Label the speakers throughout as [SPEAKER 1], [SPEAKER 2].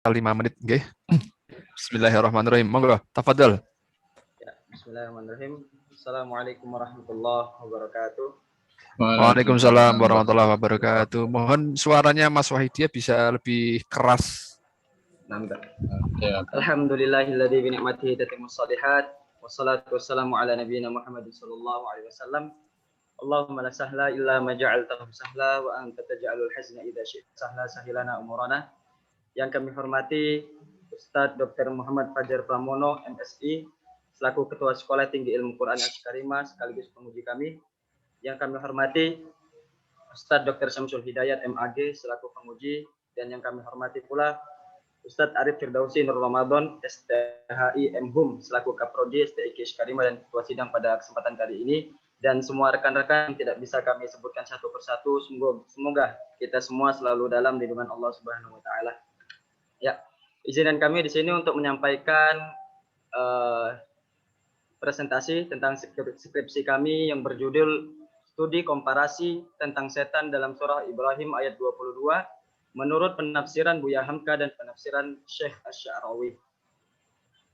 [SPEAKER 1] 5 menit nggih. Bismillahirrahmanirrahim. Monggo, tafadhol.
[SPEAKER 2] Ya, bismillahirrahmanirrahim. Assalamualaikum warahmatullahi wabarakatuh.
[SPEAKER 1] Waalaikumsalam warahmatullahi wabarakatuh. Mohon suaranya Mas Wahidiyah bisa lebih keras.
[SPEAKER 2] Alhamdulillahilladzi bi ni'matihi tatimmus shalihat. Wassalatu wassalamu ala nabiyyina Muhammadin sallallahu alaihi wasallam. Allahumma la sahla illa ma ja'altahu sahla wa anta taj'alul hazna idza syi'ta sahla sahilana umurana. Yang kami hormati Ustadz Dr. Muhammad Fajar Pramono, MSI, selaku Ketua Sekolah Tinggi Ilmu Quran Asy-Syarimah sekaligus penguji kami. Yang kami hormati Ustadz Dr. Syamsul Hidayat, MAG, selaku penguji. Dan yang kami hormati pula Ustadz Arif Firdausi Nur Ramadan, STHI MHUM, selaku Kaprodi STIK Asy-Syarimah dan Ketua Sidang pada kesempatan kali ini. Dan semua rekan-rekan yang tidak bisa kami sebutkan satu persatu, semoga kita semua selalu dalam lindungan Allah Subhanahu wa Ta'ala. Ya, izinkan kami di sini untuk menyampaikan presentasi tentang skripsi kami yang berjudul Studi Komparasi tentang Setan dalam Surah Ibrahim ayat 22 menurut penafsiran Buya Hamka dan penafsiran Syekh Asy-Sya'rawi.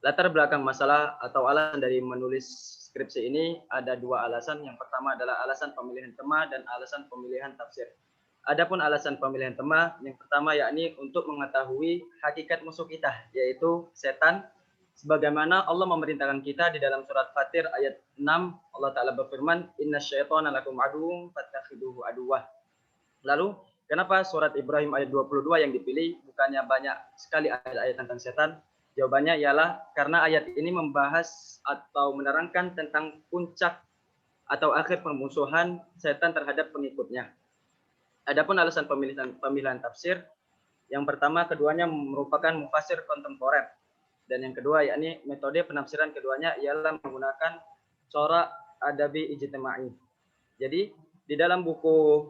[SPEAKER 2] Latar belakang masalah atau alasan dari menulis skripsi ini ada dua alasan. Yang pertama adalah alasan pemilihan tema dan alasan pemilihan tafsir. Adapun alasan pemilihan tema yang pertama yakni untuk mengetahui hakikat musuh kita, yaitu setan, sebagaimana Allah memerintahkan kita di dalam surat Fatir ayat 6. Allah Ta'ala berfirman, "Innasyaitana lakum aduwwun fattakhiduhu aduwwah." Lalu, kenapa surat Ibrahim ayat 22 yang dipilih, bukannya banyak sekali ayat-ayat tentang setan? Jawabannya ialah karena ayat ini membahas atau menerangkan tentang puncak atau akhir permusuhan setan terhadap pengikutnya. Adapun alasan pemilihan tafsir, yang pertama keduanya merupakan mufasir kontemporer, dan yang kedua yakni metode penafsiran keduanya ialah menggunakan corak adabi ijtima'i. Jadi di dalam buku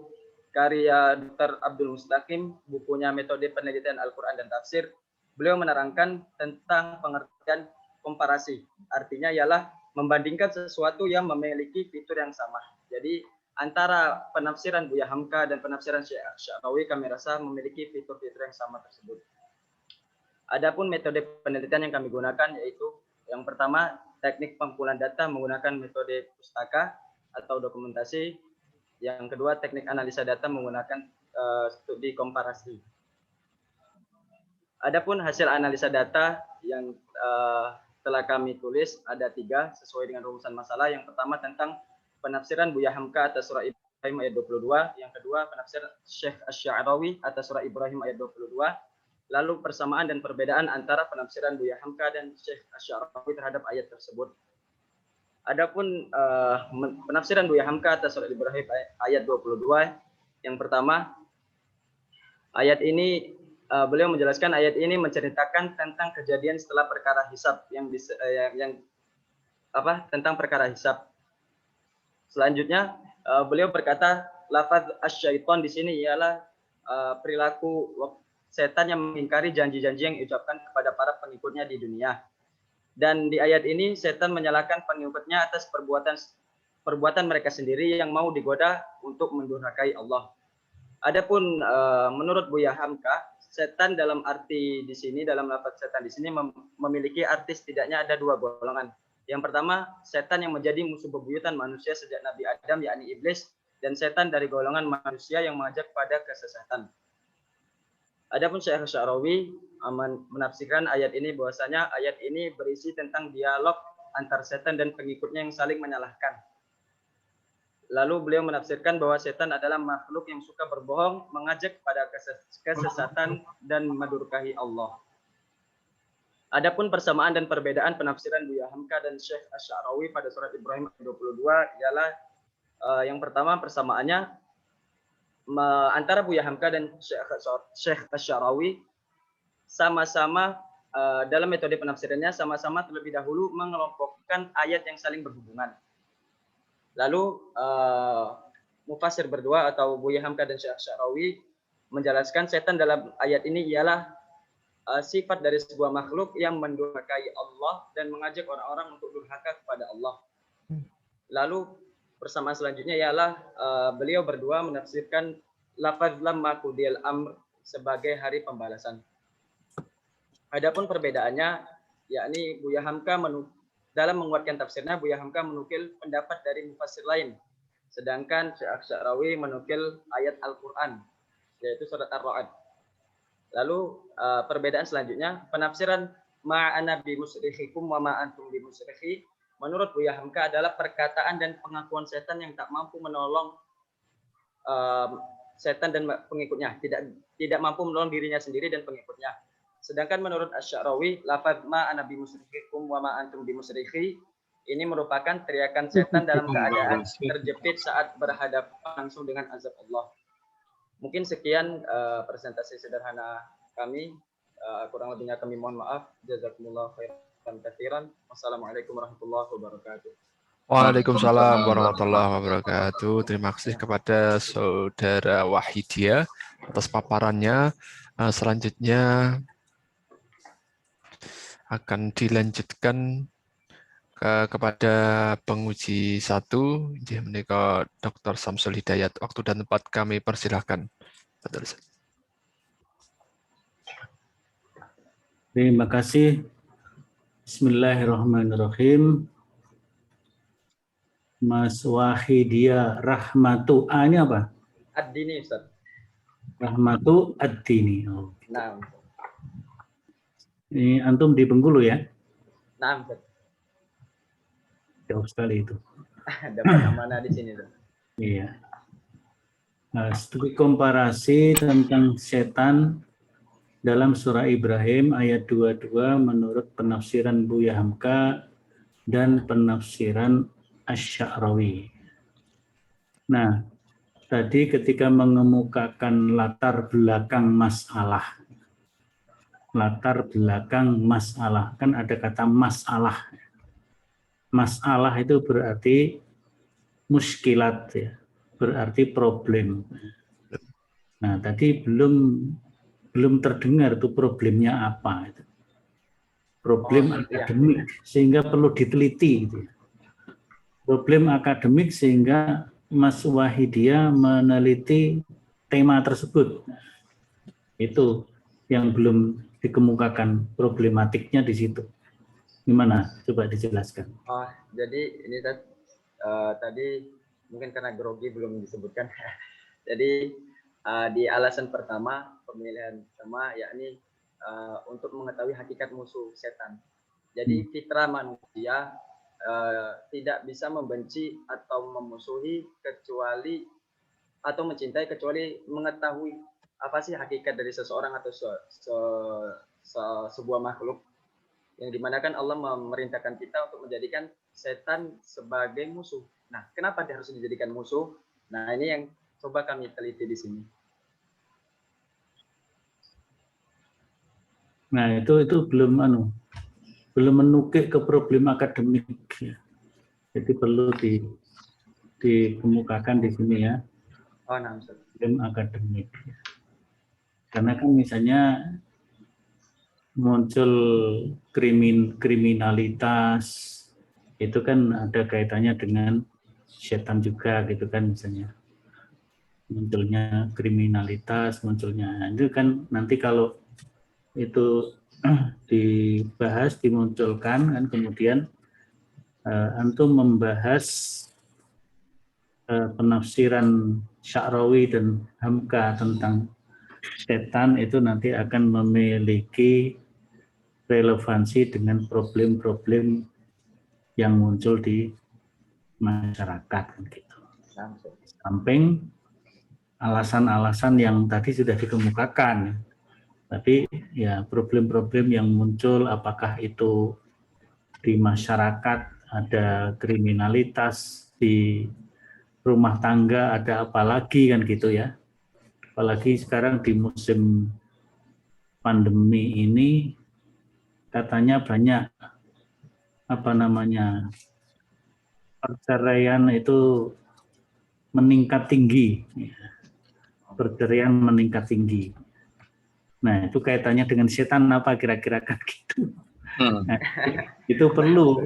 [SPEAKER 2] karya Dr. Abdul Mustaqim, bukunya Metode Penelitian Al-Quran dan Tafsir, beliau menerangkan tentang pengertian komparasi. Artinya ialah membandingkan sesuatu yang memiliki fitur yang sama. Jadi antara penafsiran Buya Hamka dan penafsiran Syekh Asy-Sya'rawi kami rasa memiliki fitur-fitur yang sama tersebut. Adapun metode penelitian yang kami gunakan yaitu yang pertama teknik pengumpulan data menggunakan metode pustaka atau dokumentasi. Yang kedua teknik analisa data menggunakan studi komparasi. Adapun hasil analisa data yang telah kami tulis ada 3 sesuai dengan rumusan masalah. Yang pertama tentang penafsiran Buya Hamka atas surah Ibrahim ayat 22. Yang kedua penafsiran Syekh Asy-Sya'rawi atas surah Ibrahim ayat 22. Lalu persamaan dan perbedaan antara penafsiran Buya Hamka dan Syekh Asy-Sya'rawi terhadap ayat tersebut. Adapun penafsiran Buya Hamka atas surah Ibrahim ayat 22. Yang pertama, ayat ini beliau menjelaskan ayat ini menceritakan tentang kejadian setelah perkara hisab tentang perkara hisab. Selanjutnya beliau berkata lafaz asyaiton di sini ialah perilaku setan yang mengingkari janji-janji yang diucapkan kepada para pengikutnya di dunia. Dan di ayat ini setan menyalahkan pengikutnya atas perbuatan mereka sendiri yang mau digoda untuk mendurhakai Allah. Adapun menurut Buya Hamka, setan dalam arti di sini, dalam lafaz setan di sini memiliki arti setidaknya ada 2 golongan. Yang pertama, setan yang menjadi musuh bebuyutan manusia sejak Nabi Adam, yakni iblis, dan setan dari golongan manusia yang mengajak pada kesesatan. Adapun Syekh Asy-Sya'rawi menafsirkan ayat ini bahwasanya ayat ini berisi tentang dialog antar setan dan pengikutnya yang saling menyalahkan. Lalu beliau menafsirkan bahwa setan adalah makhluk yang suka berbohong, mengajak pada kesesatan dan mendurhakai Allah. Adapun persamaan dan perbedaan penafsiran Buya Hamka dan Syekh Asy-Sya'rawi pada surat Ibrahim 22 ialah yang pertama persamaannya antara Buya Hamka dan Syekh Asy-Sya'rawi sama-sama dalam metode penafsirannya sama-sama terlebih dahulu mengelompokkan ayat yang saling berhubungan. Lalu mufasir berdua atau Buya Hamka dan Syekh Asy-Sya'rawi menjelaskan setan dalam ayat ini ialah sifat dari sebuah makhluk yang mendurhakai Allah dan mengajak orang-orang untuk durhaka kepada Allah. Lalu persamaan selanjutnya ialah beliau berdua menafsirkan lafaz lamma qudiyal amr sebagai hari pembalasan. Adapun perbedaannya, yakni Buya Hamka dalam menguatkan tafsirnya, Buya Hamka menukil pendapat dari mufassir lain, sedangkan Syekh Sya'rawi menukil ayat Al-Quran, yaitu surat Ar-Ra'd. Lalu perbedaan selanjutnya, penafsiran ma'ana bi musrikhikum wa ma antum bi musrikhi, menurut Buya Hamka adalah perkataan dan pengakuan setan yang tak mampu menolong setan dan pengikutnya, tidak mampu menolong dirinya sendiri dan pengikutnya. Sedangkan menurut Asy-Sya'rawi, lafaz ma ana bi musrikhikum wa ma antum bi musrikhi ini merupakan teriakan setan dalam keadaan terjepit saat berhadapan langsung dengan azab Allah. Mungkin sekian presentasi sederhana kami. Kurang lebihnya kami mohon maaf. Jazakumullah khairan katsiran. Wassalamualaikum warahmatullahi wabarakatuh.
[SPEAKER 1] Waalaikumsalam warahmatullahi wabarakatuh. Terima kasih kepada Saudara Wahidia atas paparannya. Selanjutnya akan dilanjutkan kepada penguji 1, menika Dr. Samsul Hidayat. Waktu dan tempat kami persilahkan.
[SPEAKER 3] Terima kasih. Bismillahirrahmanirrahim. Mas Wahidia Rahmatu. A-nya apa?
[SPEAKER 2] Ad-Dini, Ustaz.
[SPEAKER 3] Rahmatu Ad-Dini. Oh.
[SPEAKER 2] Nah.
[SPEAKER 3] Ini antum di Bengkulu ya?
[SPEAKER 2] Nah, Ustaz.
[SPEAKER 3] Jauh sekali itu.
[SPEAKER 2] Dapat amanah di sini, Ustaz.
[SPEAKER 3] Iya. Nah, studi komparasi tentang setan dalam surah Ibrahim ayat 22 menurut penafsiran Buya Hamka dan penafsiran Asy-Sya'rawi. Nah, tadi ketika mengemukakan latar belakang masalah, kan ada kata masalah. Masalah itu berarti muskilat ya, berarti problem. Nah, tadi belum terdengar itu problemnya apa. Problem akademik sehingga perlu diteliti gitu. Problem akademik sehingga Mas Wahidia meneliti tema tersebut. Itu yang belum dikemukakan problematiknya di situ. Gimana? Coba dijelaskan.
[SPEAKER 2] Oh, jadi ini tadi mungkin karena grogi belum disebutkan. Jadi di alasan pertama, pemilihan pertama, yakni untuk mengetahui hakikat musuh setan. Jadi fitrah manusia tidak bisa membenci atau memusuhi kecuali atau mencintai kecuali mengetahui apa sih hakikat dari seseorang atau sebuah makhluk, yang dimana kan Allah memerintahkan kita untuk menjadikan setan sebagai musuh. Nah, kenapa dia harus dijadikan musuh? Nah, ini yang coba kami teliti di sini.
[SPEAKER 3] Nah, itu belum menukik ke problem akademik ya. Jadi perlu dikemukakan di sini ya.
[SPEAKER 2] Oh, nah,
[SPEAKER 3] problem akademik. Karena kan misalnya muncul kriminalitas itu kan ada kaitannya dengan setan juga gitu kan, misalnya munculnya kriminalitas, munculnya itu kan nanti kalau itu dibahas, dimunculkan kan, kemudian antum membahas penafsiran Sya'rawi dan Hamka tentang setan, itu nanti akan memiliki relevansi dengan problem-problem yang muncul di masyarakat gitu. Samping alasan-alasan yang tadi sudah dikemukakan, tapi ya problem-problem yang muncul, apakah itu di masyarakat ada kriminalitas, di rumah tangga ada apa lagi kan gitu ya. Apalagi sekarang di musim pandemi ini katanya banyak perceraian itu meningkat tinggi. Perceraian meningkat tinggi. Nah, itu kaitannya dengan setan apa kira-kira kan gitu. Nah, itu perlu.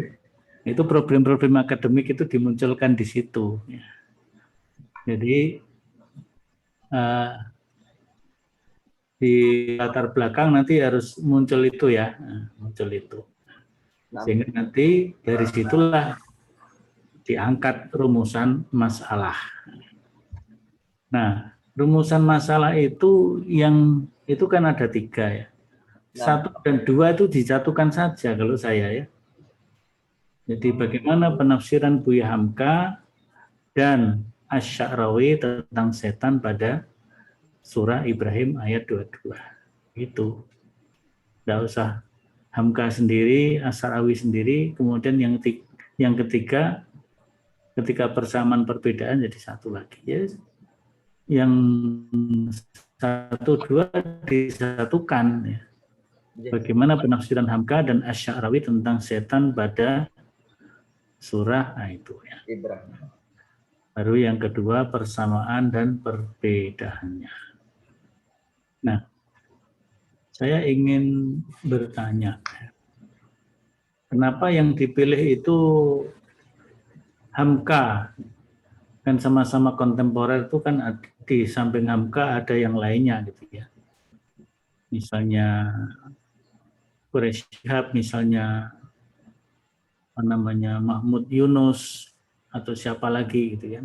[SPEAKER 3] Itu problem-problem akademik itu dimunculkan di situ. Jadi di latar belakang nanti harus muncul itu ya, muncul itu. Sehingga nanti dari situlah diangkat rumusan masalah. Nah, rumusan masalah itu yang itu kan ada 3 ya. 1 dan 2 itu disatukan saja kalau saya ya. Jadi bagaimana penafsiran Buya Hamka dan Asy-Sya'rawi tentang setan pada surah Ibrahim ayat 22. Itu. Tidak usah Hamka sendiri, Asy-Sya'rawi sendiri, kemudian yang ketiga ketika persamaan perbedaan jadi satu lagi. Ya, yang 1, 2 disatukan ya. Bagaimana penafsiran Hamka dan Asy-Sya'rawi tentang setan pada surah itu ya.
[SPEAKER 2] Ibrahim.
[SPEAKER 3] Baru yang kedua persamaan dan perbedaannya. Nah, saya ingin bertanya, kenapa yang dipilih itu Hamka? Kan sama-sama kontemporer itu kan di samping Hamka ada yang lainnya gitu ya. Misalnya Quraish Shihab, misalnya Mahmud Yunus atau siapa lagi gitu ya.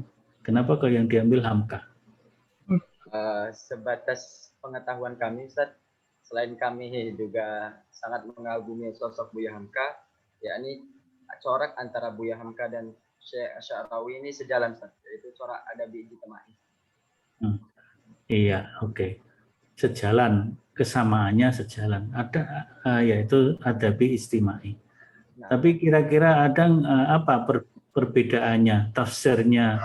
[SPEAKER 3] Kenapa kok yang diambil Hamka?
[SPEAKER 2] Sebatas pengetahuan kami, Ustaz, selain kami juga sangat mengagumi sosok Buya Hamka, yakni corak antara Buya Hamka dan Syekh Asy-Sya'rawi ini sejalan, Ustaz, yaitu corak adabi ijtimai.
[SPEAKER 3] Iya, oke. Sejalan, kesamaannya sejalan. Ada yaitu adabi istimai. Tapi kira-kira ada apa perbedaannya, tafsirnya,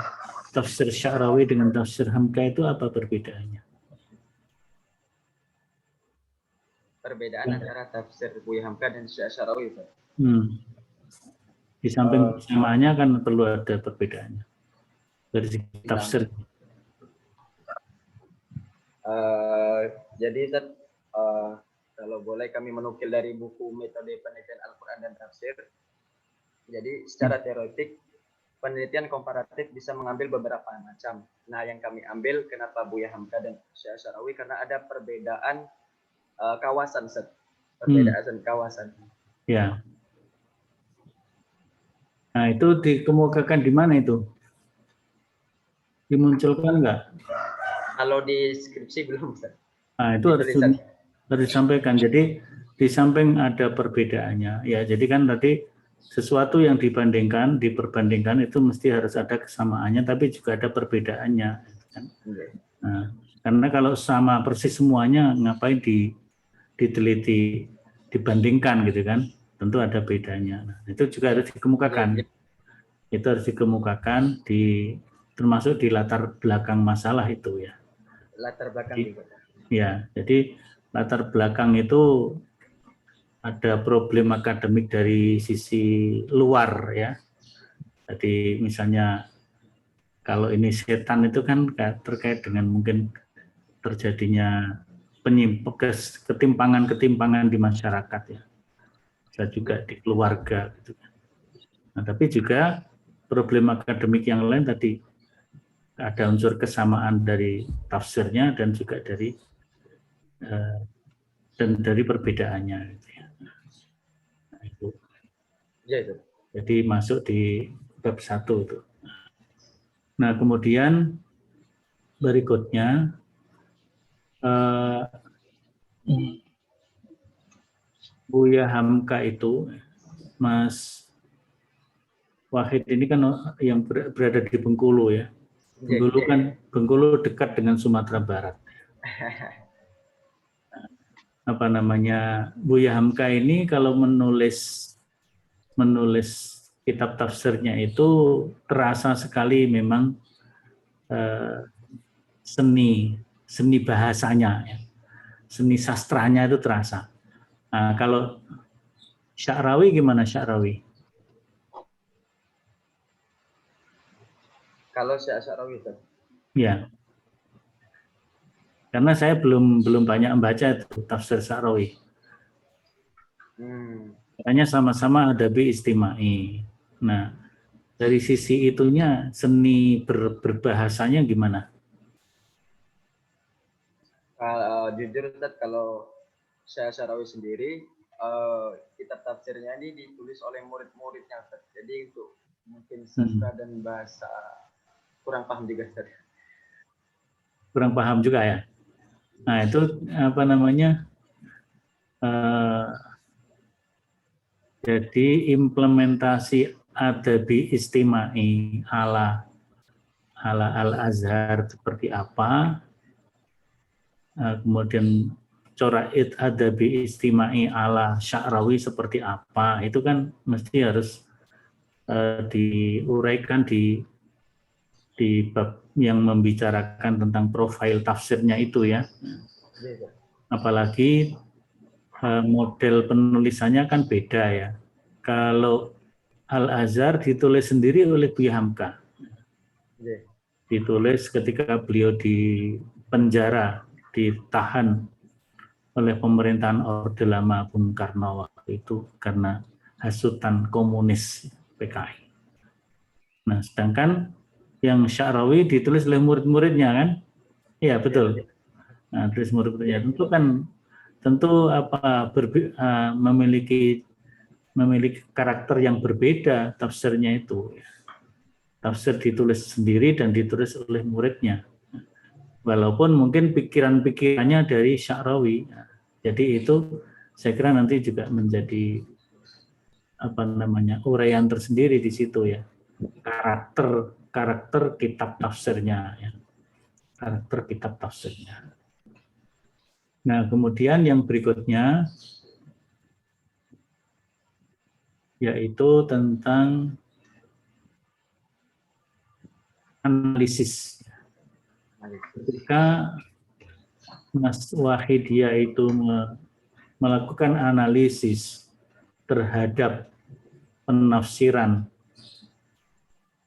[SPEAKER 3] tafsir Sya'rawi dengan tafsir Hamka itu apa perbedaannya?
[SPEAKER 2] Perbedaan antara tafsir Buya Hamka dan Syekh Asy-Sya'rawi, Ustaz.
[SPEAKER 3] Di samping kesamaannya kan perlu ada perbedaannya dari segi tafsir.
[SPEAKER 2] Jadi Ustaz, kalau boleh kami menukil dari buku Metode Penelitian Al-Quran dan Tafsir. Jadi secara teoretik penelitian komparatif bisa mengambil beberapa macam. Nah, yang kami ambil kenapa Buya Hamka dan Syekh Asy-Sya'rawi karena ada perbedaan kawasan, Ustaz. Perbedaan kawasan.
[SPEAKER 3] Ya. Nah, itu dikemukakan di mana itu? Dimunculkan enggak?
[SPEAKER 2] Kalau di skripsi belum, Ustaz.
[SPEAKER 3] Nah, itu harus disampaikan. Jadi di samping ada perbedaannya, ya. Jadi kan tadi sesuatu yang diperbandingkan itu mesti harus ada kesamaannya, tapi juga ada perbedaannya. Kan? Nah, karena kalau sama persis semuanya, ngapain diteliti, dibandingkan gitu kan? Tentu ada bedanya. Nah, itu juga harus dikemukakan. Itu harus dikemukakan termasuk di latar belakang masalah itu ya.
[SPEAKER 2] Latar belakang juga.
[SPEAKER 3] Ya, jadi latar belakang itu ada problem akademik dari sisi luar ya. Jadi misalnya kalau ini setan itu kan terkait dengan mungkin terjadinya ketimpangan di masyarakat ya. Bisa juga di keluarga gitu. Nah, tapi juga problem akademik yang lain tadi ada unsur kesamaan dari tafsirnya dan juga dari perbedaannya. Gitu ya. Nah, itu. Jadi masuk di bab 1 itu. Nah, kemudian berikutnya Buya Hamka itu, Mas Wahid ini kan yang berada di Bengkulu ya. Bengkulu dekat dengan Sumatera Barat. Buya Hamka ini kalau menulis kitab tafsirnya itu terasa sekali memang seni bahasanya, ya. Seni sastranya itu terasa. Nah, kalau Sya'rawi gimana Sya'rawi?
[SPEAKER 2] Kalau Sya'rawi itu?
[SPEAKER 3] Ya. Karena saya belum banyak membaca itu tafsir Sya'rawi. Makanya sama-sama adabi istimai. Nah, dari sisi itunya seni berbahasanya gimana?
[SPEAKER 2] Jujur Ustaz, kalau saya Syarawi sendiri, kitab tafsirnya ini ditulis oleh murid-muridnya Ustaz. Jadi untuk mungkin sastra dan bahasa kurang paham juga Ustaz.
[SPEAKER 3] Kurang paham juga ya. Nah itu apa namanya? Jadi implementasi adabi istimai ala Al-Azhar seperti apa, kemudian corait adabi istimai ala Sya'rawi seperti apa, itu kan mesti harus diuraikan di bab yang membicarakan tentang profil tafsirnya itu ya. Apalagi model penulisannya kan beda ya. Kalau Al-Azhar ditulis sendiri oleh Buya Hamka. Ditulis ketika beliau di penjara, ditahan oleh pemerintahan Orde Lama Bung Karno waktu itu karena hasutan komunis PKI. Nah, sedangkan yang Sya'rawi ditulis oleh murid-muridnya kan? Iya, betul. Nah, tulis murid-muridnya tentu memiliki karakter yang berbeda tafsirnya itu. Tafsir ditulis sendiri dan ditulis oleh muridnya. Walaupun mungkin pikiran-pikirannya dari Sya'rawi. Jadi itu saya kira nanti juga menjadi uraian tersendiri di situ ya. Karakter kitab tafsirnya ya. Karakter kitab tafsirnya. Nah, kemudian yang berikutnya yaitu tentang analisis. Ketika Mas Wahidiyah itu melakukan analisis terhadap penafsiran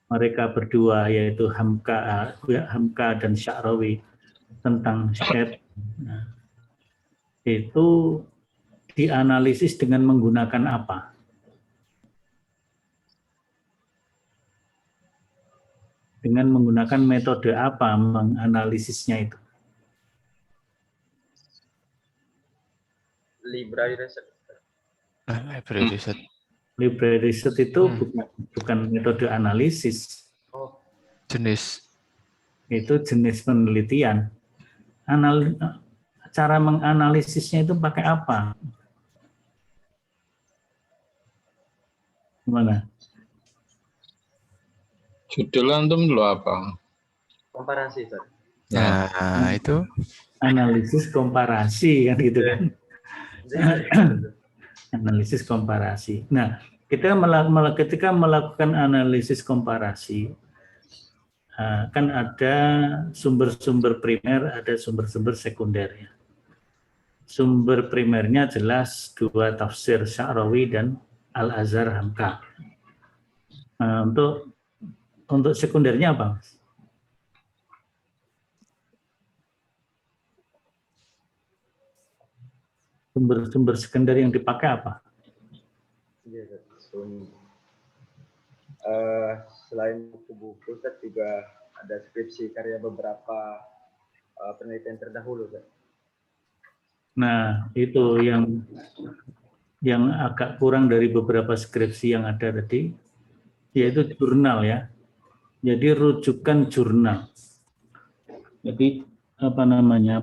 [SPEAKER 3] mereka berdua, yaitu Hamka dan Sya'rawi tentang syed, itu dianalisis dengan menggunakan apa? Dengan menggunakan metode apa menganalisisnya itu?
[SPEAKER 2] Library research.
[SPEAKER 1] Library research.
[SPEAKER 3] Library research itu bukan metode analisis.
[SPEAKER 1] Jenis.
[SPEAKER 3] Itu jenis penelitian. Cara menganalisisnya itu pakai apa? Gimana?
[SPEAKER 4] Judul antum dulu apa?
[SPEAKER 2] Komparasi, Ustaz.
[SPEAKER 1] Nah, itu
[SPEAKER 3] Analisis komparasi kan gitu kan. Analisis komparasi. Nah, kita ketika melakukan analisis komparasi, kan ada sumber-sumber primer, ada sumber-sumber sekundernya. Sumber primernya jelas dua tafsir Sya'rawi dan Al-Azhar Hamka. Untuk sekundernya apa, Mas? Sumber-sumber sekunder yang dipakai apa?
[SPEAKER 2] Selain buku-buku, Ustaz, juga ada skripsi karya beberapa penelitian terdahulu, Ustaz.
[SPEAKER 3] Nah, itu yang agak kurang dari beberapa skripsi yang ada tadi, yaitu jurnal ya. Jadi rujukan jurnal. Jadi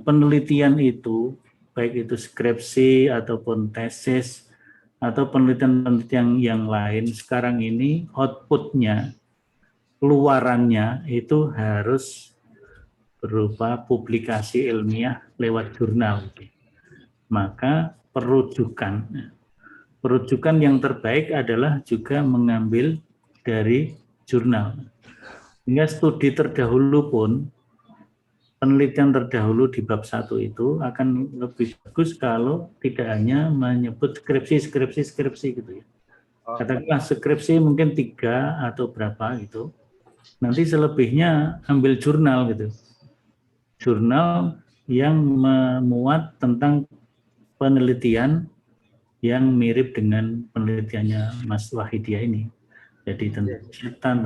[SPEAKER 3] penelitian itu, baik itu skripsi ataupun tesis atau penelitian yang lain, sekarang ini outputnya, keluarannya itu harus berupa publikasi ilmiah lewat jurnal. Maka perujukan yang terbaik adalah juga mengambil dari jurnal. Sehingga studi terdahulu pun, penelitian terdahulu di bab 1 itu akan lebih bagus kalau tidak hanya menyebut skripsi gitu ya. Katakanlah skripsi mungkin 3 atau berapa gitu. Nanti selebihnya ambil jurnal gitu. Jurnal yang memuat tentang penelitian yang mirip dengan penelitiannya Mas Wahidiyah ini. Jadi tentang setan,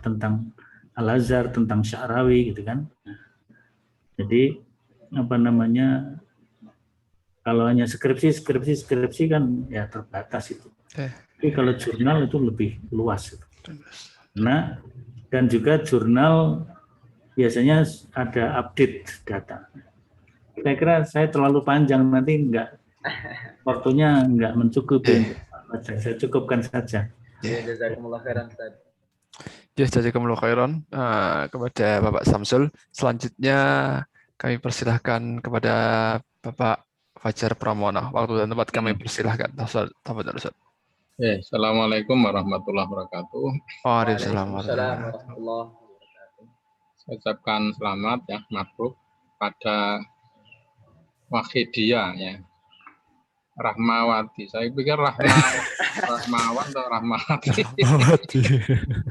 [SPEAKER 3] tentang Al-Azhar, tentang Sya'rawi gitu kan. Jadi apa namanya, kalau hanya skripsi kan ya terbatas itu. Tapi kalau jurnal itu lebih luas itu. Nah, dan juga jurnal biasanya ada update data. Saya kira saya terlalu panjang, nanti waktunya enggak mencukupi. Saya cukupkan saja.
[SPEAKER 2] Ya, jazakumullah khairan Ustaz.
[SPEAKER 1] Ya, jazakumullah khairan kepada Bapak Samsul. Selanjutnya kami persilahkan kepada Bapak Fajar Pramono. Waktu dan tempat kami persilahkan. Tafadhol Ustaz.
[SPEAKER 4] Assalamualaikum warahmatullahi wabarakatuh.
[SPEAKER 1] Waalaikumsalam
[SPEAKER 2] warahmatullahi wabarakatuh.
[SPEAKER 4] Saya ucapkan selamat ya, mabruk pada Wahidiyah ya. Rahmawati. Saya pikir Rahmawan atau Rahmawati.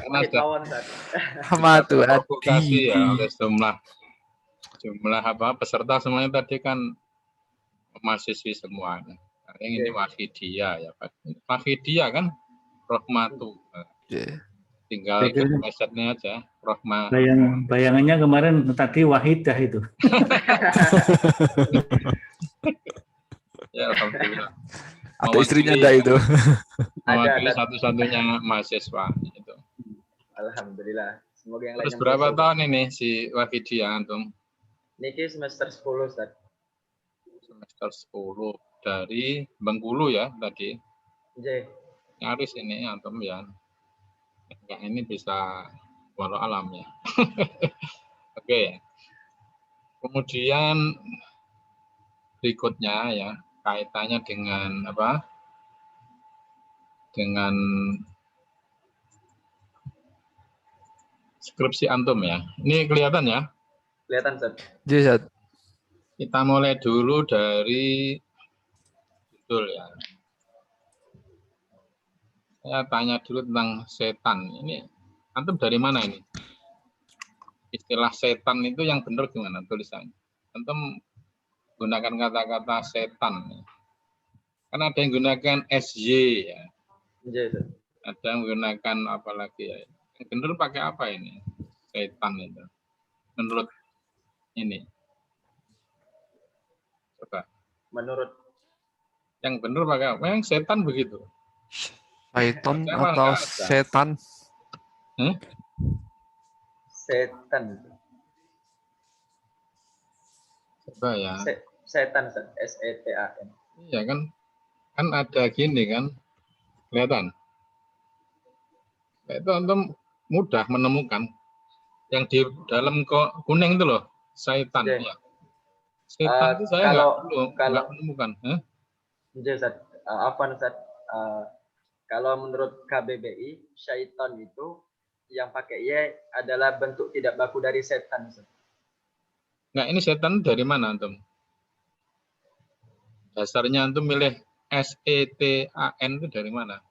[SPEAKER 4] Karena ada provokasi ya oleh jumlah peserta semuanya tadi kan mahasiswi semua. Yang ini Wahidiyah ya Pak. Wahidiyah kan Rahmatu. Tinggal message-nya aja Rahma.
[SPEAKER 3] Bayangannya kemarin tadi Wahidah itu.
[SPEAKER 4] Ya, alhamdulillah.
[SPEAKER 1] Ada istrinya enggak itu?
[SPEAKER 4] Mewakili satu-satunya mahasiswa itu.
[SPEAKER 2] Alhamdulillah. Semoga yang
[SPEAKER 4] Terus
[SPEAKER 2] lainnya
[SPEAKER 4] berapa tahun ini si Wahidiyah antum?
[SPEAKER 2] Niki semester 10 Ustaz.
[SPEAKER 4] Semester 10 dari Bengkulu ya tadi.
[SPEAKER 2] J.
[SPEAKER 4] Nyaris ini antum ya. Enggak, ini bisa walau alam ya. Oke. Kemudian berikutnya ya, kaitannya dengan apa? Dengan skripsi antum ya. Ini kelihatan ya?
[SPEAKER 2] Kelihatan Ustaz.
[SPEAKER 1] Iya,
[SPEAKER 4] Kita mulai dulu dari judul ya. Saya tanya dulu tentang setan. Ini antum dari mana ini? Istilah setan itu yang benar gimana tulisannya? Antum gunakan kata-kata setan. Kan ada yang gunakan SY ya.
[SPEAKER 2] J.
[SPEAKER 4] Ada yang menggunakan apa lagi ya. Yang benar pakai apa ini? Setan itu. Menurut ini. Coba.
[SPEAKER 2] Menurut
[SPEAKER 4] Yang benar pakai apa? Yang setan begitu.
[SPEAKER 1] Python atau setan?
[SPEAKER 2] setan.
[SPEAKER 4] Coba ya.
[SPEAKER 2] Setan Ustaz. SETAN.
[SPEAKER 4] Iya kan. Kan ada gini kan. Kelihatan. Itu antum mudah menemukan. Yang di dalam kuning itu loh. Setan.
[SPEAKER 2] J.
[SPEAKER 4] Ya. Setan itu saya nggak menemukan.
[SPEAKER 2] Ustaz, Ustaz, kalau menurut KBBI, syaitan itu yang pakai Y adalah bentuk tidak baku dari setan. Ustaz.
[SPEAKER 4] Nah, ini setan dari mana antum? Dasarnya antum milih SETAN itu dari mana?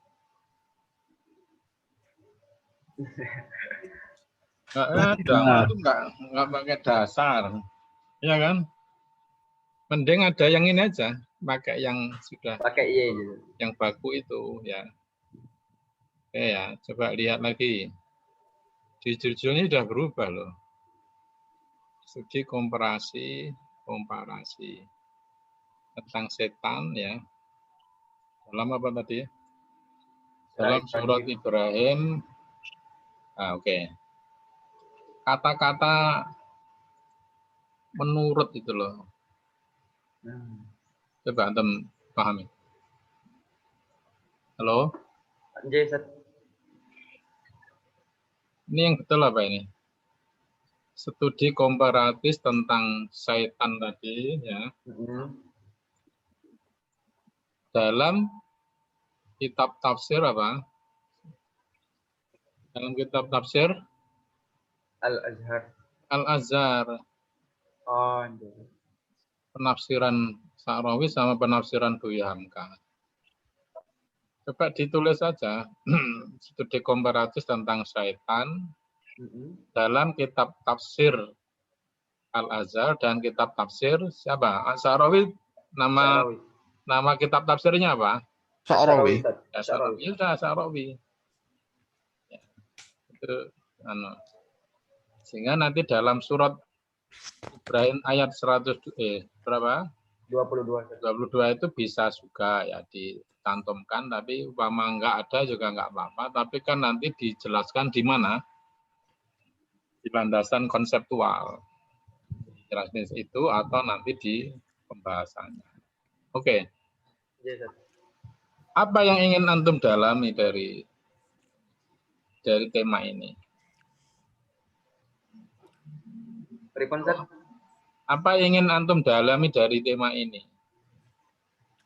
[SPEAKER 4] Nggak ada, antum nggak pakai dasar. Ya kan? Mending ada yang ini aja, pakai yang sudah
[SPEAKER 2] pakai Y gitu.
[SPEAKER 4] Yang baku itu ya. Oke ya, coba lihat lagi. Di judulnya sudah berubah loh. Studi komparasi tentang setan ya. Dalam apa tadi? Dalam surat Ibrahim. Oke. Kata-kata menurut itu loh. Coba antum pahami. Halo? Ini yang betul apa ini? Studi komparatif tentang setan tadi ya. Dalam kitab tafsir apa? Dalam kitab tafsir Al-Azhar.
[SPEAKER 2] Oh,
[SPEAKER 4] penafsiran Sa'rawi sama penafsiran Buya Hamka. Coba ditulis saja studi komparatif tentang syaitan dalam kitab tafsir Al-Azhar dan kitab tafsir siapa? Sa'rawi nama kitab tafsirnya apa?
[SPEAKER 1] Sa'rawi.
[SPEAKER 4] Sa'rawi. Ya, itu sehingga nanti dalam surat Ibrahim ayat 100 berapa?
[SPEAKER 2] 22.
[SPEAKER 4] 22 itu bisa juga ya dicantumkan, tapi umpama enggak ada juga enggak apa-apa, tapi kan nanti dijelaskan di mana? Di landasan konseptual. Jelasnya itu atau nanti di pembahasannya. Oke.
[SPEAKER 2] Iya, Ustaz.
[SPEAKER 4] Apa yang ingin antum dalami dari tema ini?
[SPEAKER 2] Pripun, Ustaz?
[SPEAKER 4] Apa yang ingin antum dalami dari tema ini?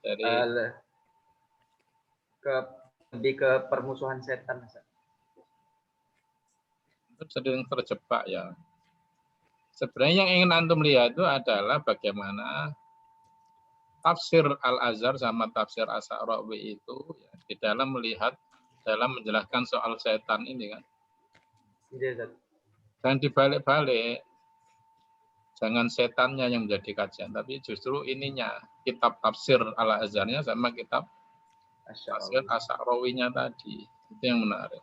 [SPEAKER 4] Dari
[SPEAKER 2] Lebih ke permusuhan setan, Ustaz.
[SPEAKER 4] sering terjebak ya. Sebenarnya yang ingin antum lihat itu adalah bagaimana tafsir Al-Azhar sama tafsir As-Sa'rawi itu ya, di dalam menjelaskan soal setan ini kan.
[SPEAKER 2] Iya, Ustaz.
[SPEAKER 4] Dan dibalik-balik, jangan setannya yang menjadi kajian, tapi justru ininya, kitab tafsir Al-Azharnya sama kitab tafsir As-Sa'rawinya tadi. Itu yang menarik.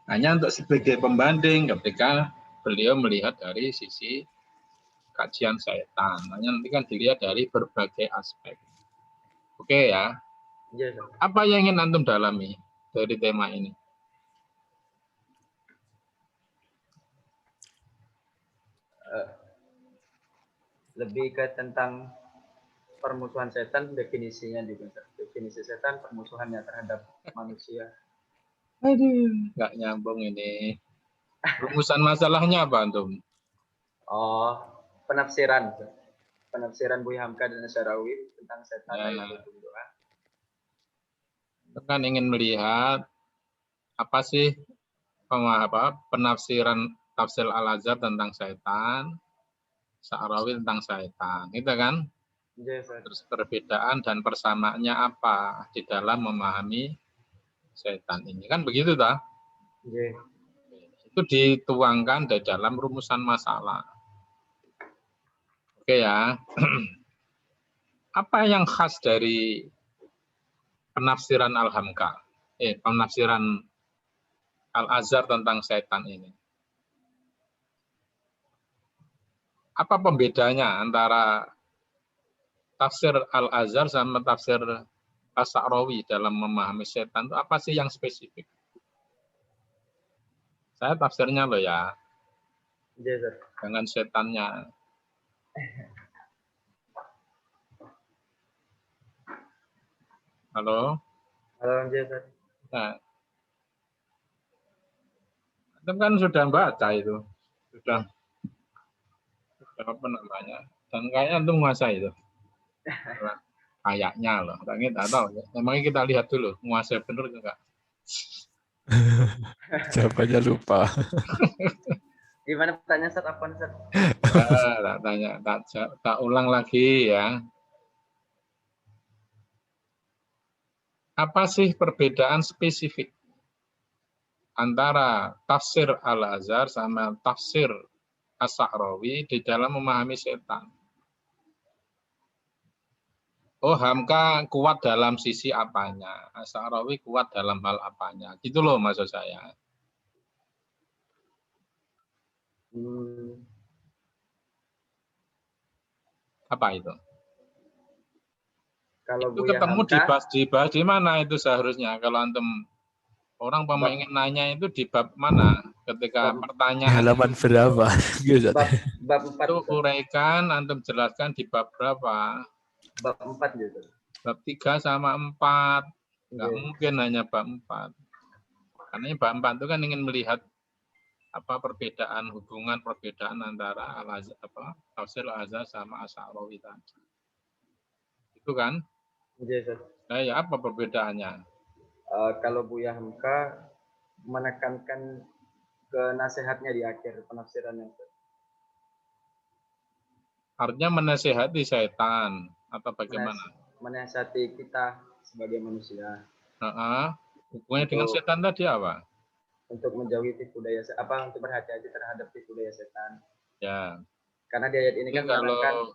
[SPEAKER 4] Hanya untuk sebagai pembanding ketika beliau melihat dari sisi kajian setan. Hanya nanti kan dilihat dari berbagai aspek. Oke ya.
[SPEAKER 2] Iya, Ustaz.
[SPEAKER 4] Apa yang ingin antum dalami dari tema ini?
[SPEAKER 2] Lebih ke tentang permusuhan setan, definisinya juga, Ustaz. Definisi setan, permusuhannya terhadap manusia.
[SPEAKER 4] Aduh, nggak nyambung ini. Rumusan masalahnya apa antum?
[SPEAKER 2] Oh, penafsiran, Ustaz. Penafsiran Buya Hamka dan Asy'arawi tentang setan ayat 22.
[SPEAKER 4] Kita kan ingin melihat apa sih penafsiran tafsir Al-Azhar tentang setan, Sa'rawi tentang setan, itu kan?
[SPEAKER 2] Iya, Ustaz.
[SPEAKER 4] Terus perbedaan dan persamaannya apa di dalam memahami setan ini, kan begitu tak?
[SPEAKER 2] Iya.
[SPEAKER 4] Itu dituangkan di dalam rumusan masalah. Oke ya. Apa yang khas dari penafsiran Al-Hamka? Penafsiran Al-Azhar tentang setan ini. Apa pembedanya antara tafsir Al-Azhar sama tafsir As-Sa'rawi dalam memahami setan itu apa sih yang spesifik? Saya tafsirnya loh ya,
[SPEAKER 2] Iya, Ustaz.
[SPEAKER 4] dengan setannya. Halo?
[SPEAKER 2] Halo, iya, Ustaz.
[SPEAKER 4] Nah, itu kan sudah baca itu. Sudah apa namanya? Dan kayaknya itu menguasai itu. Kayaknya loh, kita tahu. Memangnya kita lihat dulu, menguasai benar enggak?
[SPEAKER 1] Jawabannya lupa.
[SPEAKER 2] Gimana pertanyaan, Ustaz? Apa, Ustaz?
[SPEAKER 4] Tak tanya, tak ulang lagi ya. Apa sih perbedaan spesifik antara tafsir Al-Azhar sama tafsir As-Sa'rawi di dalam memahami setan? Oh, Hamka kuat dalam sisi apanya, As-Sa'rawi kuat dalam hal apanya. Gitu loh maksud saya. Apa itu?
[SPEAKER 2] Kalau
[SPEAKER 4] Itu
[SPEAKER 2] Buya
[SPEAKER 4] ketemu
[SPEAKER 2] Hamka,
[SPEAKER 4] dibahas di mana itu seharusnya? Kalau antum orang ingin nanya itu di bab mana? Ketika
[SPEAKER 2] Bab-
[SPEAKER 1] Di
[SPEAKER 4] pertanyaan
[SPEAKER 1] halaman berapa? Gitu.
[SPEAKER 2] bab 4,
[SPEAKER 4] itu
[SPEAKER 2] Ustaz.
[SPEAKER 4] uraikan, antum jelaskan di bab berapa?
[SPEAKER 2] Bab 4 gitu.
[SPEAKER 4] Bab 3 sama 4. Nggak
[SPEAKER 2] Iya.
[SPEAKER 4] mungkin hanya bab 4. Karena bab 4 itu kan ingin melihat perbedaan antara tafsir Al-Azhar sama As-Sa'rawi tadi. Itu kan?
[SPEAKER 2] Iya, Ustaz.
[SPEAKER 4] Nah, ya apa perbedaannya?
[SPEAKER 2] Kalau Buya Hamka menekankan ke nasihatnya di akhir penafsirannya, Ustaz.
[SPEAKER 4] Artinya menasehati setan atau bagaimana?
[SPEAKER 2] Menasihati kita sebagai manusia
[SPEAKER 4] Hubungannya dengan setan tadi apa?
[SPEAKER 2] untuk menjauhi tipu daya untuk berhati-hati terhadap tipu daya setan.
[SPEAKER 4] Ya.
[SPEAKER 2] Karena di ayat ini kan menerangkan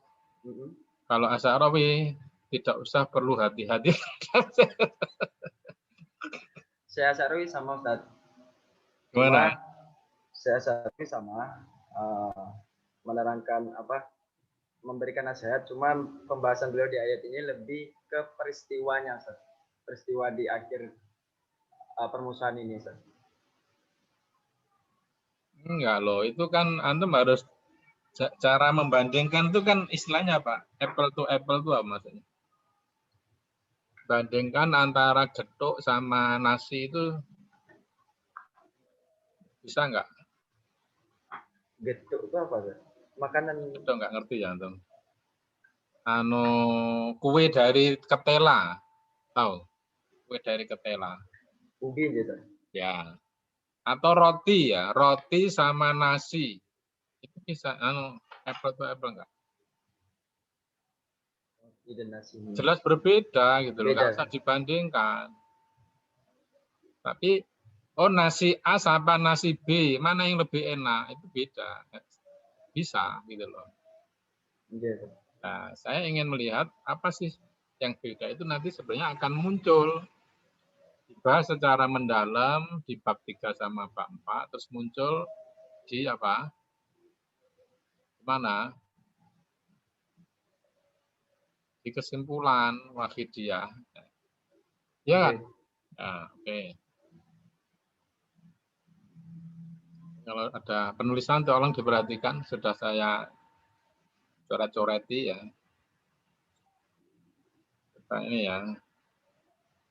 [SPEAKER 4] Kalau As-Sa'rawi tidak usah perlu hati-hati.
[SPEAKER 2] saya Asy'ari sama Ustaz.
[SPEAKER 4] Gimana?
[SPEAKER 2] Saya Asy'ari sama menerangkan memberikan nasihat, cuma pembahasan beliau di ayat ini lebih ke peristiwanya, Ustaz. Peristiwa di akhir permusuhan ini, Ustaz.
[SPEAKER 4] Enggak loh, itu kan antum harus cara membandingkan itu kan istilahnya apa? Apple to apple itu apa maksudnya? Bandingkan antara getuk sama nasi itu bisa nggak?
[SPEAKER 2] Getuk itu apa, Ustaz? Makanan.
[SPEAKER 4] Getuk nggak ngerti ya antum? Kue dari ketela, tahu? Kue dari ketela.
[SPEAKER 2] Ubi gitu.
[SPEAKER 4] Ya. Atau roti ya, roti sama nasi. Itu bisa apple to apple enggak?
[SPEAKER 2] Roti dan nasi.
[SPEAKER 4] Jelas berbeda gitu loh,
[SPEAKER 2] Beda.
[SPEAKER 4] nggak usah dibandingkan. Tapi nasi A sama nasi B, mana yang lebih enak? Itu beda. Bisa gitu loh.
[SPEAKER 2] Gitu.
[SPEAKER 4] Nah, saya ingin melihat apa sih yang beda itu nanti sebenarnya akan muncul. Dibahas secara mendalam di bab 3 sama bab 4, terus muncul di apa? Mana? Di kesimpulan Wahidiyah. Ya kan? Nah, oke. Kalau ada penulisan tolong diperhatikan, sudah saya coret-coreti ya. Ini ya.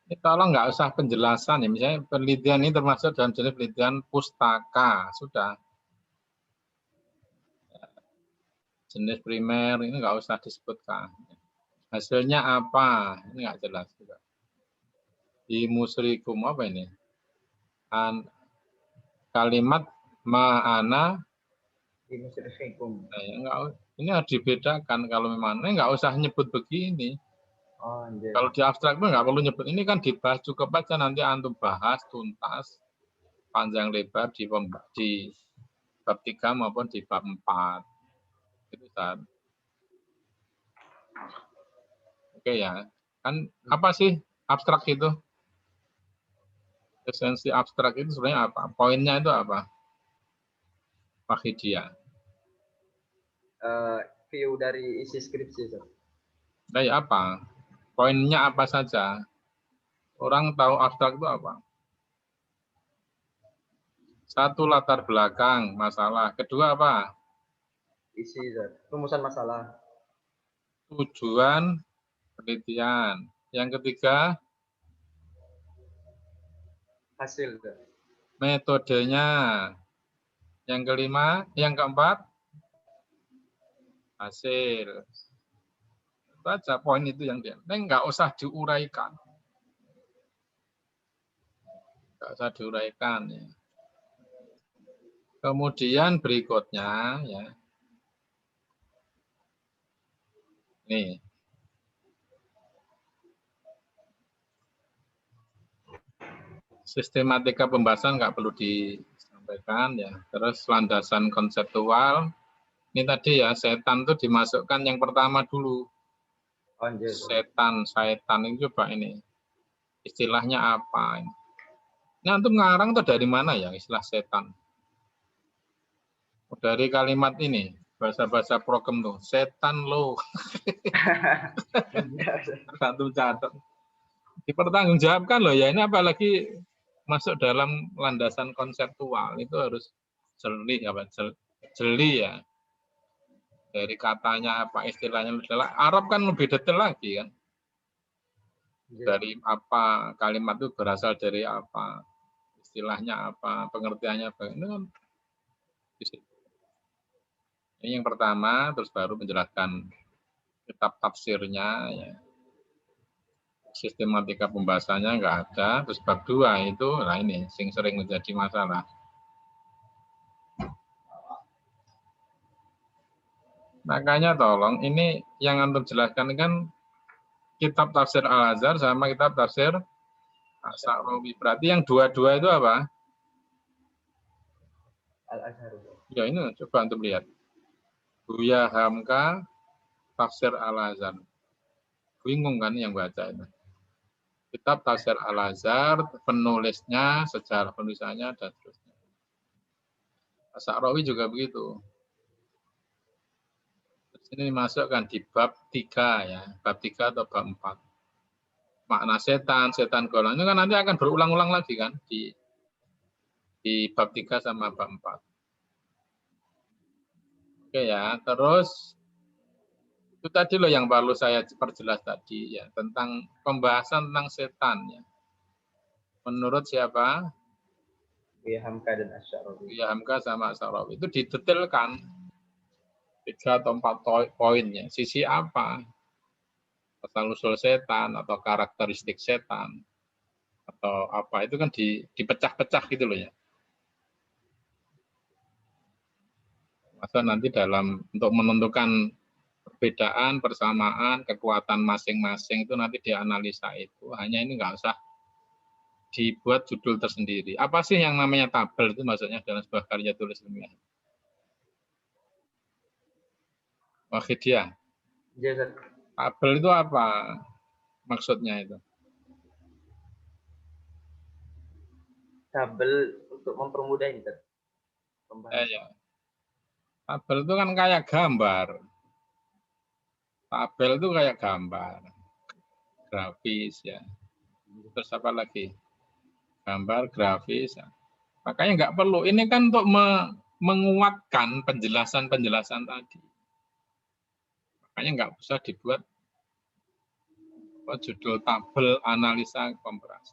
[SPEAKER 4] Ini tolong nggak usah penjelasan ya. Misalnya penelitian ini termasuk dalam jenis penelitian pustaka. Sudah. Jenis primer ini nggak usah disebutkan. Hasilnya apa? Ini nggak jelas juga. Di musrikum apa ini? Kalimat ma'ana.
[SPEAKER 2] Di musrikum.
[SPEAKER 4] Nah, ini harus dibedakan. Kalau memang ini nggak usah nyebut begini.
[SPEAKER 2] Oh, iya.
[SPEAKER 4] Kalau di abstrak itu nggak perlu nyebut. Ini kan dibahas cukup aja nanti antum bahas tuntas panjang lebar di bab 3 maupun di bab 4. Itu kan. Oke ya. Kan apa sih abstrak itu? Esensi abstrak itu sebenarnya apa? Poinnya itu apa? Wahidiyah.
[SPEAKER 2] View dari isi skripsi, Ustaz.
[SPEAKER 4] Kayak apa? Poinnya apa saja? Orang tahu abstrak itu apa? Satu, latar belakang masalah. Kedua apa?
[SPEAKER 2] Isi, Ustaz. Rumusan masalah.
[SPEAKER 4] Tujuan penelitian. Yang ketiga,
[SPEAKER 2] Hasil, Ustaz.
[SPEAKER 4] metodenya. Yang kelima, yang keempat, hasil. Baca poin itu yang dia. Nggak usah diuraikan. Nggak usah diuraikan. Ya. Kemudian berikutnya, ya. Nih. Sistematika pembahasan nggak perlu disampaikan ya. Terus landasan konseptual. Ini tadi ya, setan itu dimasukkan yang pertama dulu. Setan ini coba ini. Istilahnya apa? Ini antum ngarang tuh dari mana ya istilah setan? Dari kalimat ini, bahasa-bahasa program tuh, setan lo. Satu catat. Dipertanggungjawabkan loh ya, ini apalagi masuk dalam landasan konseptual, itu harus jeli ya. Dari katanya apa, istilahnya Arab kan lebih detail lagi kan. Dari apa, kalimat itu berasal dari apa, istilahnya apa, pengertiannya apa. Ini kan ini yang pertama, terus baru menjelaskan kitab tafsirnya ya. Sistematika pembahasannya nggak ada. Terus bab 2 itu, nah ini sing sering menjadi masalah. Makanya tolong, ini yang antum jelaskan kan kitab tafsir Al-Azhar sama kitab tafsir As-Sa'rawi. Berarti yang dua-dua itu apa?
[SPEAKER 2] Al-Azhar.
[SPEAKER 4] Ya ini coba antum lihat. Buya Hamka tafsir Al-Azhar. Bingung kan yang baca itu. Kitab tafsir Al-Azhar, penulisnya, sejarah penulisannya, dan seterusnya. As-Sa'rawi juga begitu. Ini dimasukkan di bab 3 ya, bab 3 atau bab 4. Makna setan, setan golongan itu kan nanti akan berulang-ulang lagi kan di bab 3 sama bab 4. Oke ya, terus itu tadi loh yang perlu saya perjelas tadi ya, tentang pembahasan tentang setan ya. Menurut siapa?
[SPEAKER 2] Buya Hamka dan Asy-Sya'rawi.
[SPEAKER 4] Buya Hamka sama Asy-Sya'rawi itu didetailkan 3 atau 4 poinnya. Sisi apa? Asal-usul setan atau karakteristik setan atau apa itu kan dipecah-pecah gitu loh ya. Masa nanti untuk menentukan perbedaan, persamaan, kekuatan masing-masing itu nanti dianalisa itu. Hanya ini nggak usah dibuat judul tersendiri. Apa sih yang namanya tabel itu maksudnya dalam sebuah karya tulis ilmiah? Wahidia.
[SPEAKER 2] Iya,
[SPEAKER 4] Tabel itu apa maksudnya itu?
[SPEAKER 2] tabel untuk mempermudah ini, Ustaz.
[SPEAKER 4] Ya. Tabel itu kan kayak gambar. Tabel itu kayak gambar. Grafis ya. Terus apa lagi? Gambar, grafis. Ya. Makanya nggak perlu. Ini kan untuk menguatkan penjelasan-penjelasan tadi. Makanya nggak usah dibuat judul tabel analisa komparasi.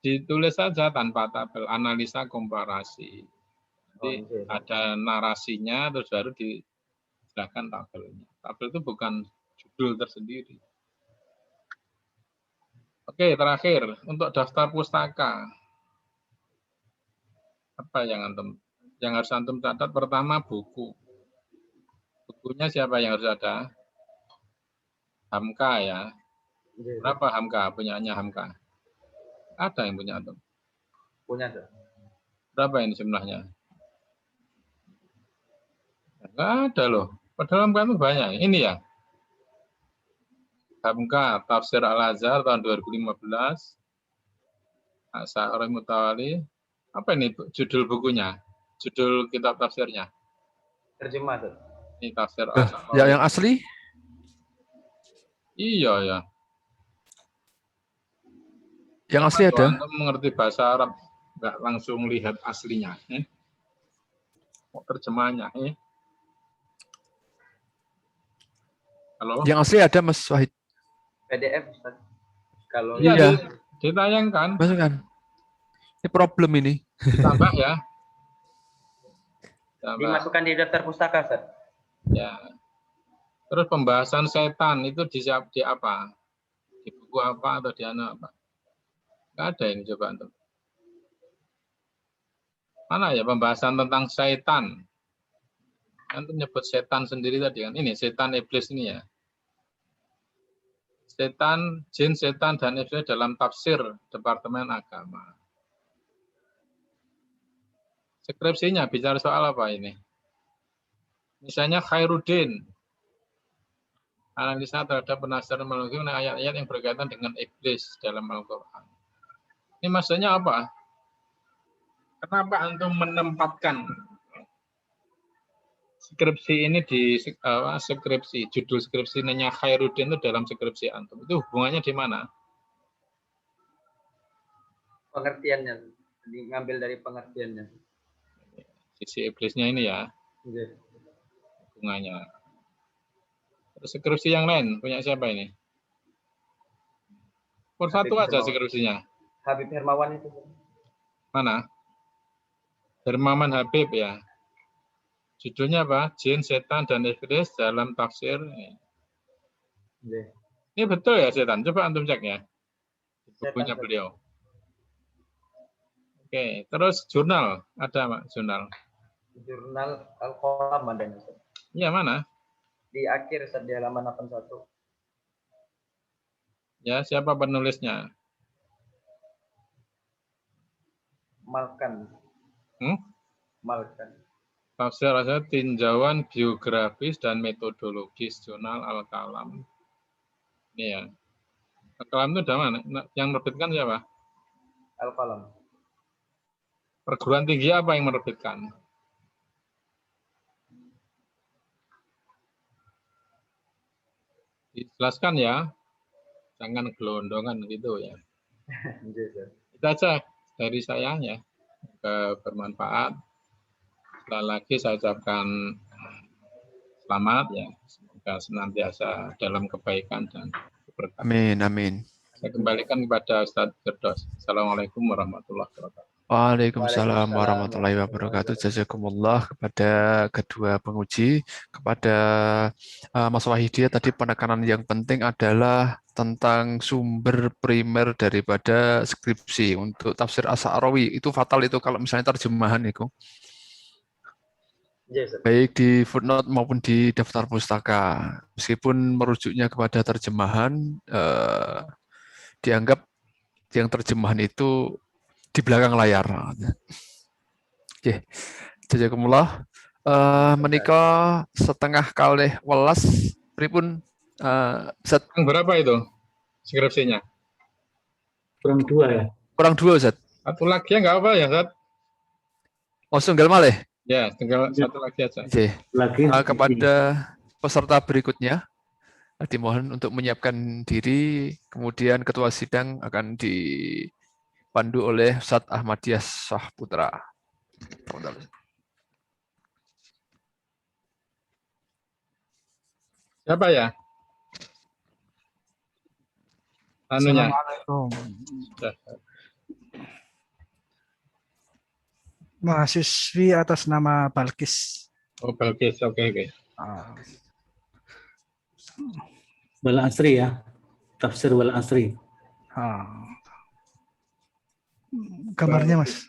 [SPEAKER 4] Ditulis saja tanpa tabel analisa komparasi. Nanti ada narasinya terus baru dijelaskan tabelnya. Tabel itu bukan judul tersendiri. Oke, terakhir untuk daftar pustaka. Apa yang harus antum catat? Pertama buku. Bukunya siapa yang harus ada? Hamka ya. Berapa Hamka? Punyanya Hamka? Ada yang punya antum?
[SPEAKER 2] Punya, Ustaz.
[SPEAKER 4] Berapa ini jumlahnya? Enggak ada loh. Padahal Hamka itu banyak. Ini ya. Hamka Tafsir Al-Azhar tahun 2015. Asy'ari Mutawali. Apa ini judul bukunya? Judul kitab tafsirnya?
[SPEAKER 2] Terjemah, Ustaz.
[SPEAKER 4] Ini tafsir
[SPEAKER 1] Ya, yang asli?
[SPEAKER 4] Iya ya.
[SPEAKER 1] Yang asli ada?
[SPEAKER 4] Antum mengerti bahasa Arab, nggak langsung lihat aslinya. Terjemahnya. Halo?
[SPEAKER 1] Yang asli ada, Mas Wahid.
[SPEAKER 2] PDF, Ustaz. Kalau
[SPEAKER 1] Iya.
[SPEAKER 4] Ditayangkan.
[SPEAKER 1] Masukkan. Ini problem ini.
[SPEAKER 4] Ditambah ya.
[SPEAKER 2] dimasukkan di daftar pustaka, Ustaz.
[SPEAKER 4] Ya. Terus pembahasan setan itu di apa? Di buku apa atau di apa? Nggak ada ini, coba antum. Mana ya pembahasan tentang setan? Antum nyebut setan sendiri tadi kan. Ini setan iblis ini ya. Setan, jin, setan, dan iblis dalam tafsir Departemen Agama. Skripsinya bicara soal apa ini? Misalnya Khairuddin. Analisa terhadap penafsiran ayat-ayat yang berkaitan dengan iblis dalam Al-Quran. Ini maksudnya apa? Kenapa antum menempatkan skripsi ini di skripsi, judul skripsinya Khairuddin itu dalam skripsi antum? Itu hubungannya di mana?
[SPEAKER 2] Pengertiannya, diambil dari pengertiannya.
[SPEAKER 4] Sisi iblisnya ini ya,
[SPEAKER 2] Iya.
[SPEAKER 4] hubungannya. Terus skripsi yang lain, punya siapa ini? Satu aja skripsinya.
[SPEAKER 2] Habib Hermawan itu.
[SPEAKER 4] Mana? Hermawan Habib ya. Judulnya apa? Jin, setan, dan iblis dalam tafsir.
[SPEAKER 2] Iya.
[SPEAKER 4] Ini betul ya setan? Coba antum cek ya. Bukunya
[SPEAKER 2] Setan.
[SPEAKER 4] beliau. Oke, terus jurnal. Ada Pak, jurnal?
[SPEAKER 2] Jurnal Al-Qalam ada, Ustaz.
[SPEAKER 4] Iya, mana?
[SPEAKER 2] Di akhir, Ustaz, di halaman 81.
[SPEAKER 4] Ya, siapa penulisnya?
[SPEAKER 2] Malkan. Malkan.
[SPEAKER 4] Tafsir Al-Azhar, tinjauan biografis dan metodologis jurnal Al-Qalam. Ini ya. Al-Qalam itu dari mana? Yang menerbitkan siapa?
[SPEAKER 2] Al-Qalam.
[SPEAKER 4] Perguruan tinggi apa yang menerbitkan? dijelaskan ya, jangan gelondongan gitu ya.
[SPEAKER 2] Nggih, Ustaz.
[SPEAKER 4] Itu aja dari saya ya, bermanfaat. Sekali lagi saya ucapkan selamat ya, semoga senantiasa dalam kebaikan dan keberkahan.
[SPEAKER 1] Amin, amin.
[SPEAKER 4] Saya kembalikan kepada Ustadz Firdaus. Assalamualaikum warahmatullahi wabarakatuh.
[SPEAKER 1] Waalaikumsalam warahmatullahi wabarakatuh. Jazakumullah kepada kedua penguji, kepada Mas Wahidi. Tadi penekanan yang penting adalah tentang sumber primer daripada skripsi untuk tafsir As-Sa'rawi. Itu fatal itu kalau misalnya terjemahan itu.
[SPEAKER 2] Nggih, Ustaz.
[SPEAKER 1] Baik di footnote maupun di daftar pustaka. Meskipun merujuknya kepada terjemahan, dianggap yang terjemahan itu di belakang layar. Oke, jazakumullah. Menika setengah kalih welas pripun Ustaz?
[SPEAKER 4] Yang berapa itu skripsinya?
[SPEAKER 3] Kurang 2 ya.
[SPEAKER 1] Kurang 2 Ustaz.
[SPEAKER 4] Satu lagi ya nggak apa ya, Ustaz?
[SPEAKER 1] Oh, tunggal malih.
[SPEAKER 4] Ya, tinggal satu lagi aja.
[SPEAKER 1] Oke.
[SPEAKER 3] Lagi
[SPEAKER 1] Kepada peserta berikutnya dimohon untuk menyiapkan diri, kemudian ketua sidang akan dipandu oleh Ustadz Ahmadiyah Sahputra.
[SPEAKER 4] Siapa ya? Anunya.
[SPEAKER 5] Assalamualaikum.
[SPEAKER 4] Sudah.
[SPEAKER 5] Mahasiswi atas nama Balkis.
[SPEAKER 4] Oh, Balkis. Oke.
[SPEAKER 5] Ah,
[SPEAKER 3] Wal Asri ya. Tafsir Wal Asri.
[SPEAKER 5] ah. Gambarnya Mas.